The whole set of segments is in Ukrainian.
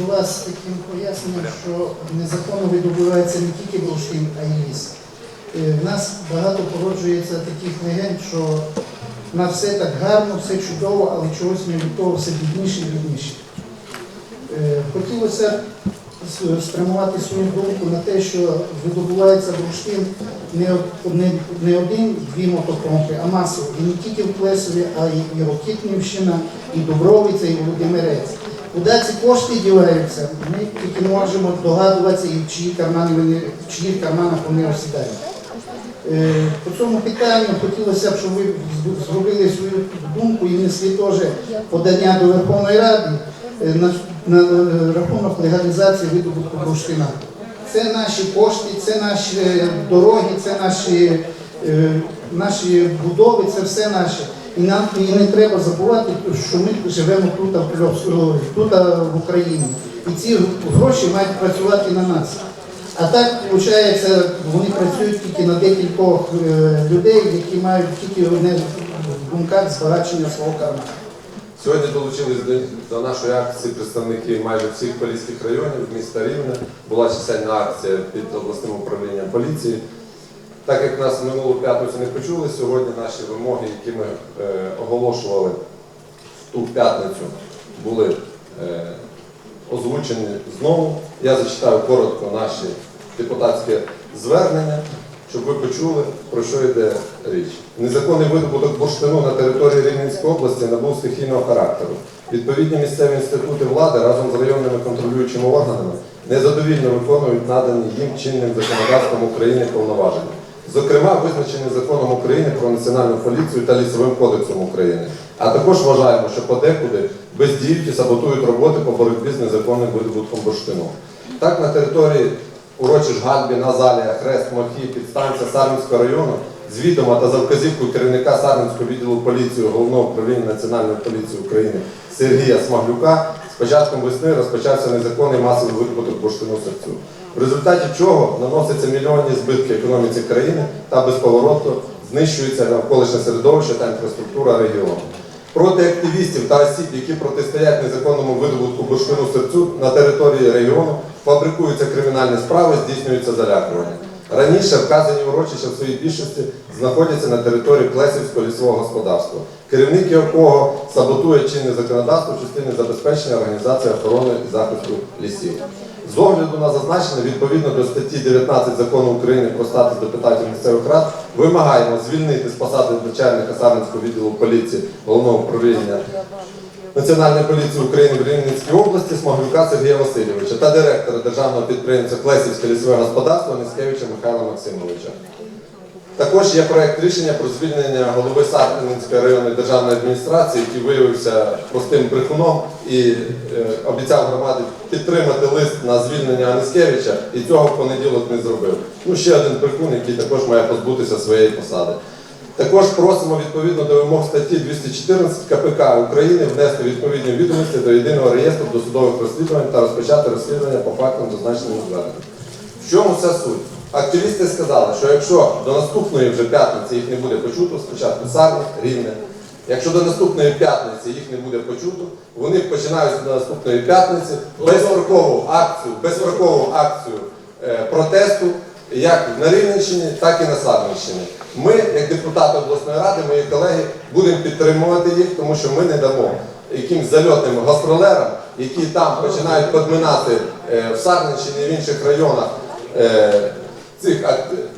до вас з таким поясненням, що незаконно видобувається не тільки бурштин, а й ліс. В нас багато породжується таких легенд, що в нас все так гарно, все чудово, але чогось ми від того все бідніше і бідніше. Хотілося спрямувати свою думку на те, що видобувається бурштин не один-дві мотопомпи, а масово. І не тільки в Плесові, а й Рокітнівщина, і Дубровиця, і Володимирець. Куди ці кошти діваються, ми тільки можемо догадуватися, і в чиїх карманах вони осідають. По цьому питанню хотілося б, щоб ви зробили свою думку і внесли теж подання до Верховної Ради на рахунок легалізації видобутку бурштина. Це наші кошти, це наші дороги, це наші будови, це все наше. І нам не треба забувати, що ми живемо тут в Україні. І ці гроші мають працювати на нас. А так, виходить, вони працюють тільки на декількох людей, які мають тільки одне в думках збагачення свого кармана. Сьогодні долучились до нашої акції представники майже всіх поліських районів міста Рівне. Була чисельна акція під обласним управлінням поліції. Так як нас минулу п'ятницю не почули, сьогодні наші вимоги, які ми оголошували в ту п'ятницю, були озвучені знову. Я зачитаю коротко наші депутатські звернення, щоб ви почули, про що йде річ. Незаконний видобуток бурштину на території Рівненської області набув стихійного характеру. Відповідні місцеві інститути влади разом з районними контролюючими органами незадовільно виконують надані їм чинним законодавством України повноваження. Зокрема, визначені Законом України про Національну поліцію та Лісовим кодексом України. А також вважаємо, що подекуди бездіють і саботують роботи по боротьбі з незаконним видобутком бурштину. Так, на території урочищ Гальбі, Назалія, Хрест, Мохі, підстанція Сарненського району з відома та за вказівкою керівника Сарненського відділу поліції Головного управління Національної поліції України Сергія Смаглюка з початком весни розпочався незаконний масовий видобуток бурштину серцю. В результаті чого наносяться мільйонні збитки економіці країни та безповоротно знищується навколишнє середовище та інфраструктура регіону. Проти активістів та осіб, які протистоять незаконному видобутку бурштину серцю на території регіону, фабрикуються кримінальні справи, здійснюються залякування. Раніше вказані урочища в своїй більшості знаходяться на території Плесівського лісового господарства, керівник якого саботує чинне законодавство в частині забезпечення організації охорони і захисту лісів. З огляду на зазначене, відповідно до статті 19 Закону України про статус депутатів місцевих рад, вимагаємо звільнити з посади начальника Сарненського відділу поліції Головного управління Національної поліції України в Рівненській області Смаглюка Сергія Васильовича та директора державного підприємства Плесівське лісове господарство Ниськевича Михайла Максимовича. Також є проєкт рішення про звільнення голови Сарненської районної державної адміністрації, який виявився простим брехуном і обіцяв громаді підтримати лист на звільнення Ниськевича, і цього в понеділок не зробив. Ще один брехун, який також має позбутися своєї посади. Також просимо відповідно до вимог статті 214 КПК України внести відповідні відомості до єдиного реєстру досудових розслідувань та розпочати розслідування по фактам зазначеним зверненням. В чому вся суть? Активісти сказали, що якщо до наступної вже п'ятниці їх не буде почуто, спочатку Сарни, Рівне, якщо до наступної п'ятниці їх не буде почуто, вони починають до наступної п'ятниці безстрокову акцію протесту як на Рівненщині, так і на Сарненщині. Ми, як депутати обласної ради, мої колеги, будемо підтримувати їх, тому що ми не дамо якимсь зальотним гастролерам, які там починають підминати в Сарненщині і в інших районах цих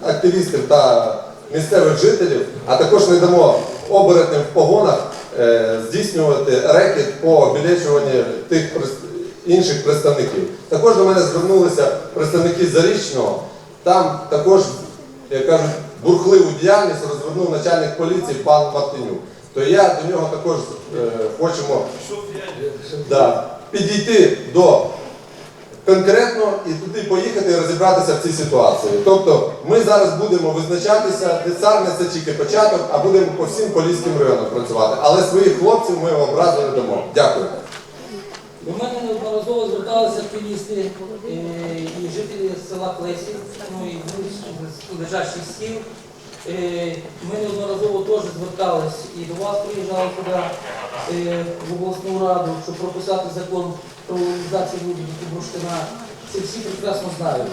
активістів та місцевих жителів, а також не дамо оборотням в погонах здійснювати рекет по обілечуванні тих інших представників. Також до мене звернулися представники Зарічного, там також, як кажуть, бурхливу діяльність розвернув начальник поліції пан Мартинюк. То я до нього також хочемо підійти до конкретно і туди поїхати і розібратися в цій ситуації. Тобто ми зараз будемо визначатися, де Сарни це тільки початок, а будемо по всім поліським районам працювати. Але своїх хлопців ми образу не дамо. Дякую. До мене неодноразово зверталися активісти і жителі села Плесів, і лежачих сіл. Ми неодноразово теж звертались і до вас приїжджали туди, в обласну раду, щоб прописати закон про легалізацію видобутку бурштина, це всі прекрасно знають.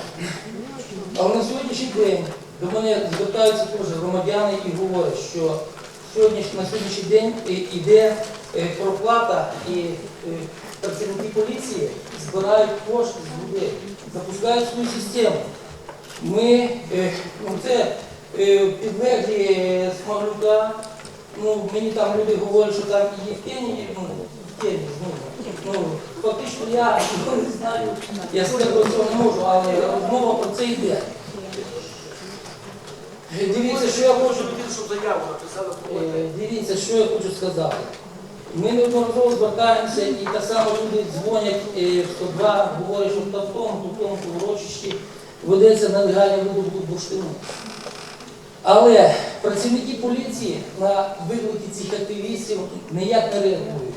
Але на сьогоднішній день до мене звертаються теж громадяни і говорять, що на сьогоднішній день йде проплата і працівники поліції збирають кошти з людей, запускають свою систему. Ми, це підлеглі Смаглюка, мені там люди говорять, що там і Євгеній, фактично я не знаю, я сказати про цього не можу, але розмова про це йде. Дивіться, що я хочу сказати. Ми неодноразово звертаємося і так само люди дзвонять в 102, говорять, що в тому урочищі ведеться нелегальний видобуток бурштину. Але працівники поліції на виклики цих активістів ніяк не реагують.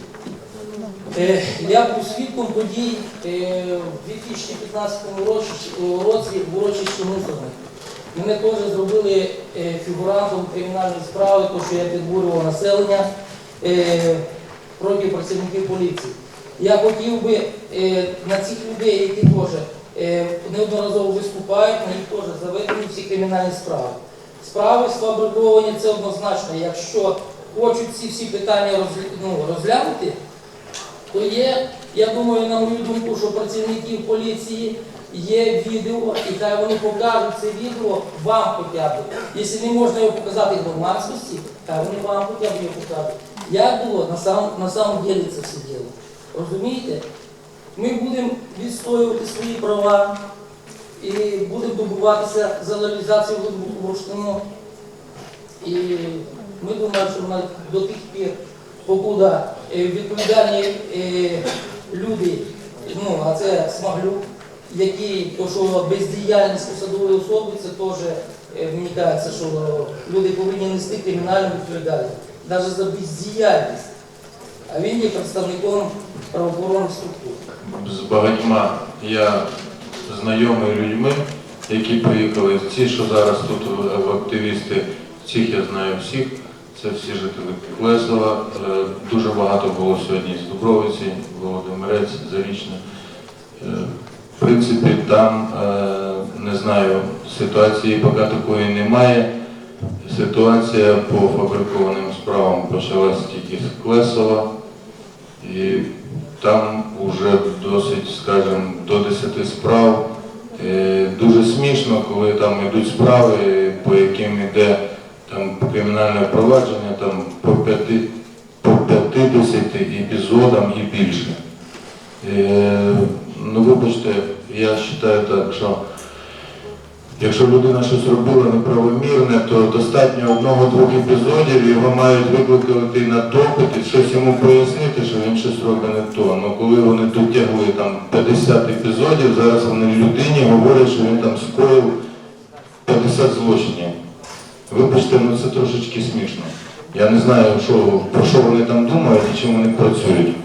Я був свідком подій в 2015 році в урочищі Мусорник. Мене теж зробили фігурантом кримінальної справи, тому що я підбурював населення проти працівників поліції. Я хотів би на цих людей, які теж неодноразово виступають, на них теж заведені всі кримінальні справи. Справи сфабриковані, це однозначно. Якщо хочуть ці всі питання розглянути, то є, я думаю, на мою думку, що працівників поліції є відео, і хай вони покажуть це відео вам хоча б. Якщо не можна його показати громадськості, хай вони вам хоча б його покажуть. Як було на самом деле це все діло? Розумієте? Ми будемо відстоювати свої права і будемо добуватися за легалізацію видобутку бурштину. І ми думаємо, що до тих пір, покуди відповідальні люди, а це Смаглюк, які, то що бездіяльність посадової особи, це теж, мені кажеться, що люди повинні нести кримінальну відповідальність, навіть за бездіяльність. А він є представником правоохоронних структур. З багатьма я знайомий людьми, які приїхали, ці, що зараз тут активісти, цих я знаю всіх, це всі жителі Клесова. Дуже багато було сьогодні з Дубровиці, Володимирець, Зарічне. В принципі, там, не знаю, ситуації поки такої немає. Ситуація по фабрикованим справам почалась тільки з Клесова. І там вже досить, скажімо, до 10 справ. Дуже смішно, коли там йдуть справи, по яким йде там кримінальне провадження там, по 50 епізодам і більше. Вибачте, я вважаю так, що якщо людина щось робила неправомірне, то достатньо 1-2 епізодів, його мають викликати на допит і щось йому пояснити, що він щось робить не то. Ну коли вони дотягли там 50 епізодів, зараз вони людині говорять, що він там скоїв 50 злочинів. Вибачте, це трошечки смішно. Я не знаю, про що вони там думають і чим вони працюють.